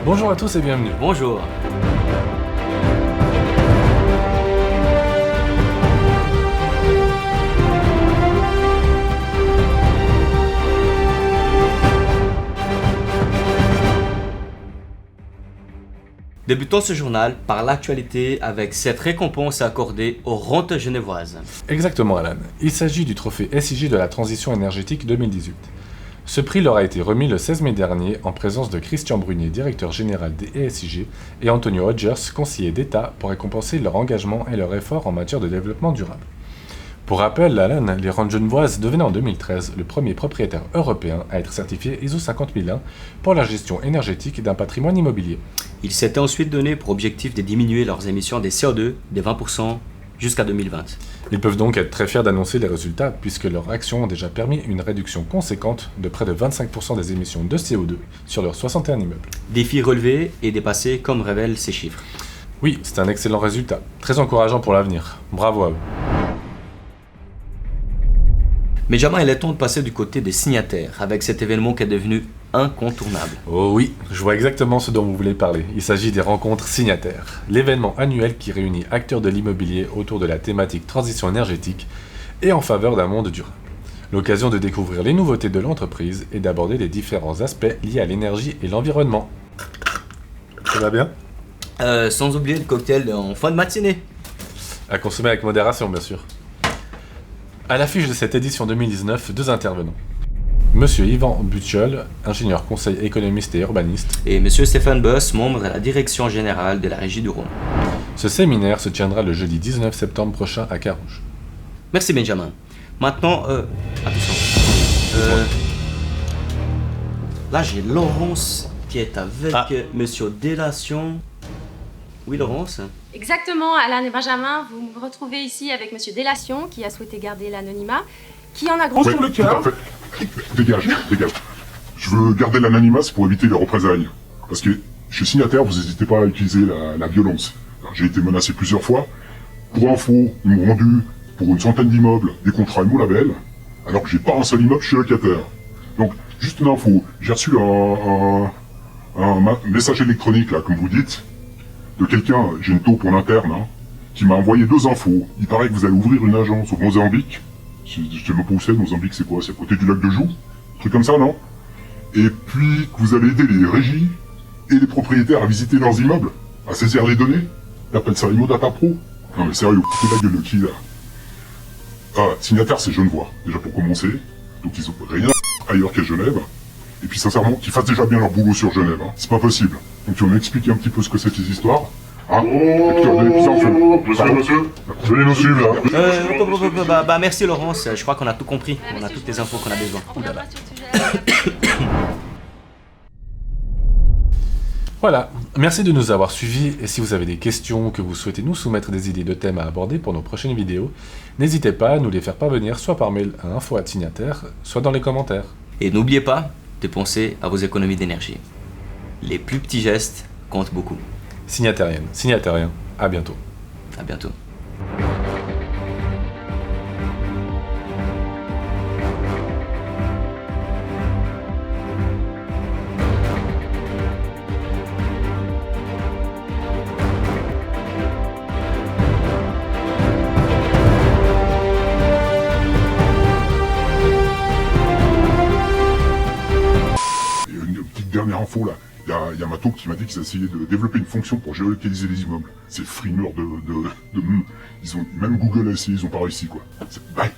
Bonjour à tous et bienvenue. Bonjour. Débutons ce journal par l'actualité avec cette récompense accordée aux rentes genevoises. Exactement Alan, il s'agit du trophée SIG de la transition énergétique 2018. Ce prix leur a été remis le 16 mai dernier en présence de Christian Brunier, directeur général des SIG, et Antonio Hodgers, conseiller d'État, pour récompenser leur engagement et leur effort en matière de développement durable. Pour rappel, Alan, les rentes genevoises devenaient en 2013 le premier propriétaire européen à être certifié ISO 50001 pour la gestion énergétique d'un patrimoine immobilier. Ils s'étaient ensuite donné pour objectif de diminuer leurs émissions des CO2 de 20% jusqu'à 2020. Ils peuvent donc être très fiers d'annoncer les résultats puisque leurs actions ont déjà permis une réduction conséquente de près de 25% des émissions de CO2 sur leurs 61 immeubles. Défis relevés et dépassés comme révèlent ces chiffres. Oui, c'est un excellent résultat, très encourageant pour l'avenir. Bravo à eux. Benjamin, il est temps de passer du côté des signataires, avec cet événement qui est devenu incontournable. Oh oui, je vois exactement ce dont vous voulez parler. Il s'agit des rencontres signataires, l'événement annuel qui réunit acteurs de l'immobilier autour de la thématique transition énergétique et en faveur d'un monde durable. L'occasion de découvrir les nouveautés de l'entreprise et d'aborder les différents aspects liés à l'énergie et l'environnement. Ça va bien ? Sans oublier le cocktail en fin de matinée. À consommer avec modération, bien sûr. À l'affiche de cette édition 2019, deux intervenants. Monsieur Yvan Butchol, ingénieur conseil économiste et urbaniste. Et Monsieur Stéphane Boss, membre de la direction générale de la Régie du Rhône. Ce séminaire se tiendra le jeudi 19 septembre prochain à Carouge. Merci Benjamin. Maintenant, attention. Là j'ai Laurence qui est avec Monsieur Délation. Oui Laurence. Exactement, Alan et Benjamin, vous vous retrouvez ici avec Monsieur Délation, qui a souhaité garder l'anonymat, qui en a grand sur le cœur. Tout à fait. Dégage. Je veux garder l'anonymat, c'est pour éviter les représailles. Parce que chez Signataire, vous n'hésitez pas à utiliser la violence. Alors, j'ai été menacé plusieurs fois. Pour info, ils m'ont rendu, pour une centaine d'immeubles, des contrats IMO-Label, alors que j'ai pas un seul immeuble chez locataire. Donc, juste une info, j'ai reçu un message électronique, là, comme vous dites, de quelqu'un, j'ai une taupe en interne, qui m'a envoyé deux infos. Il paraît que vous allez ouvrir une agence au Mozambique. Je sais même pas où c'est, Mozambique c'est quoi? C'est à côté du lac de Joux? Un truc comme ça, non? Et puis que vous allez aider les régies et les propriétaires à visiter leurs immeubles, à saisir les données. T'appelles ça Imo Data Pro? Non mais sérieux, foutez la gueule de qui là? Signataire c'est Genevois, déjà pour commencer. Donc ils ont rien ailleurs qu'à Genève. Et puis sincèrement, qu'ils fassent déjà bien leur boulot sur Genève, c'est pas possible. Donc tu vas m'expliquer un petit peu ce que c'est ces histoires. Et puis tu vas donner plus d'infos. Monsieur, venez nous suivre là. Merci Laurence, je crois qu'on a tout compris. On a toutes les infos qu'on a besoin. On reviendra sur le sujet. Voilà, merci de nous avoir suivis et si vous avez des questions ou que vous souhaitez nous soumettre des idées de thèmes à aborder pour nos prochaines vidéos, n'hésitez pas à nous les faire parvenir soit par mail à info@signataire, soit dans les commentaires. Et n'oubliez pas de penser à vos économies d'énergie. Les plus petits gestes comptent beaucoup. Signatérien, à bientôt. À bientôt. Dernière info là, il y a ma taupe qui m'a dit qu'ils essayaient de développer une fonction pour géolocaliser les immeubles. C'est frimeur de ils ont même Google a essayé, ils ont pas réussi quoi. Bye.